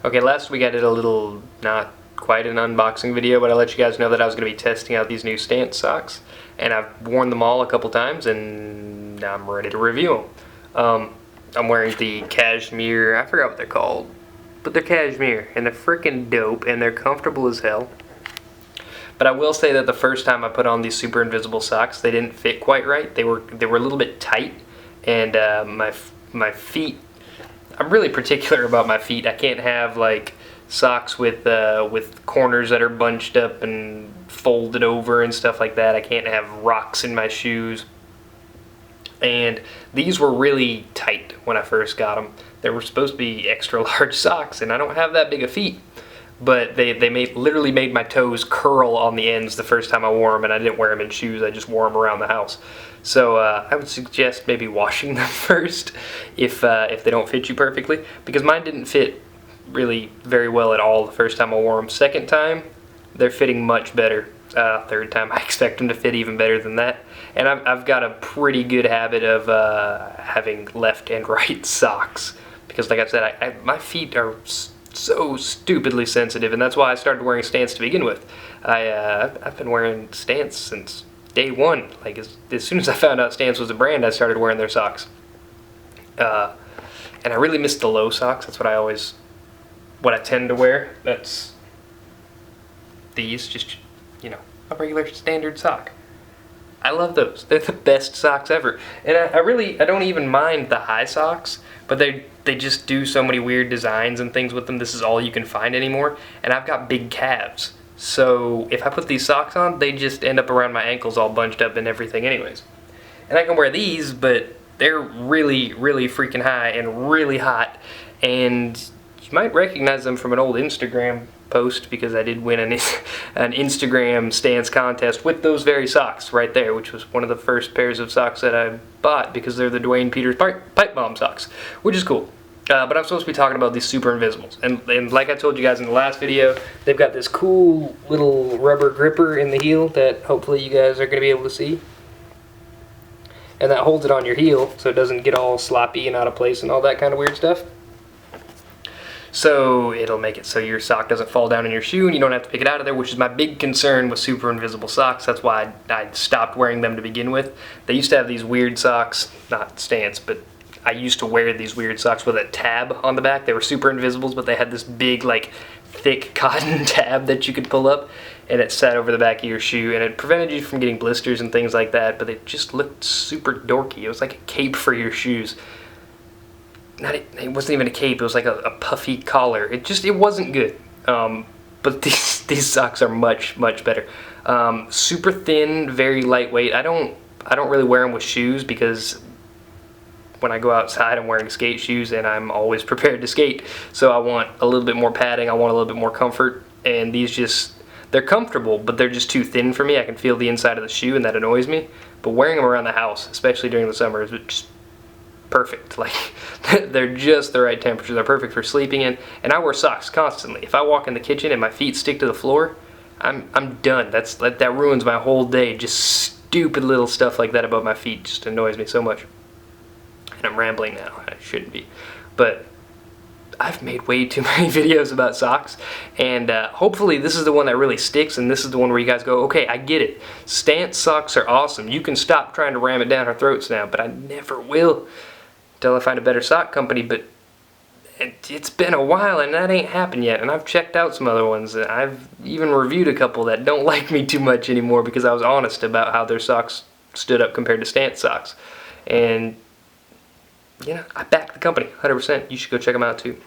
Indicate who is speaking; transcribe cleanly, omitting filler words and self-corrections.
Speaker 1: Okay, last week I did a little, not quite an unboxing video, but I let you guys know that I was going to be testing out these new Stance socks, and I've worn them all a couple times, and now I'm ready to review them. I'm wearing the cashmere, I forgot what they're called, but they're cashmere, and they're freaking dope, and they're comfortable as hell. But I will say that the first time I put on these super invisible socks, they didn't fit quite right. They were a little bit tight, and my feet, I'm really particular about my feet. I can't have like socks with corners that are bunched up and folded over and stuff like that. I can't have rocks in my shoes. And these were really tight when I first got them. They were supposed to be extra large socks, and I don't have that big of feet. But they literally made my toes curl on the ends the first time I wore them, and I didn't wear them in shoes. I just wore them around the house. So I would suggest maybe washing them first if they don't fit you perfectly, because mine didn't fit really very well at all the first time I wore them. Second time, they're fitting much better. Third time, I expect them to fit even better than that. And I've got a pretty good habit of having left and right socks, because like I said, my feet are so stupidly sensitive, and that's why I started wearing Stance to begin with. I've been wearing Stance since day one. Like as soon as I found out Stance was a brand, I started wearing their socks. And I really miss the low socks. That's what I tend to wear. That's these, just, you know, a regular standard sock. I love those. They're the best socks ever. And I don't even mind the high socks, but they just do so many weird designs and things with them. This is all you can find anymore. And I've got big calves. So if I put these socks on, they just end up around my ankles all bunched up and everything anyways. And I can wear these, but they're really, really freaking high and really hot. And you might recognize them from an old Instagram post, because I did win an Instagram Stance contest with those very socks right there, which was one of the first pairs of socks that I bought, because they're the Dwayne Peters pipe bomb socks, which is cool. But I'm supposed to be talking about these super invisibles, and like I told you guys in the last video, they've got this cool little rubber gripper in the heel that hopefully you guys are going to be able to see, and that holds it on your heel so it doesn't get all sloppy and out of place and all that kind of weird stuff. So it'll make it so your sock doesn't fall down in your shoe and you don't have to pick it out of there, which is my big concern with super invisible socks. That's why I stopped wearing them to begin with. They used to have these weird socks, not Stance, but I used to wear these weird socks with a tab on the back. They were super invisibles, but they had this big, like, thick cotton tab that you could pull up, and it sat over the back of your shoe, and it prevented you from getting blisters and things like that, but they just looked super dorky. It was like a cape for your shoes. It wasn't even a cape, it was like a puffy collar. It wasn't good. But these socks are much better. Super thin, very lightweight. I don't really wear them with shoes, because when I go outside I'm wearing skate shoes and I'm always prepared to skate. So I want a little bit more padding, I want a little bit more comfort, and they're comfortable, but they're just too thin for me. I can feel the inside of the shoe and that annoys me. But wearing them around the house, especially during the summer, is just perfect. Like, they're just the right temperature. They're perfect for sleeping in, and I wear socks constantly. If I walk in the kitchen and my feet stick to the floor, I'm done. That ruins my whole day. Just stupid little stuff like that about my feet just annoys me so much. And I'm rambling now. I shouldn't be, but I've made way too many videos about socks, and hopefully this is the one that really sticks, and this is the one where you guys go, okay, I get it. Stance socks are awesome. You can stop trying to ram it down our throats now, but I never will until I find a better sock company. But it's been a while and that ain't happened yet, and I've checked out some other ones. I've even reviewed a couple that don't like me too much anymore, because I was honest about how their socks stood up compared to Stance socks. And you know, I back the company 100%. You should go check them out too.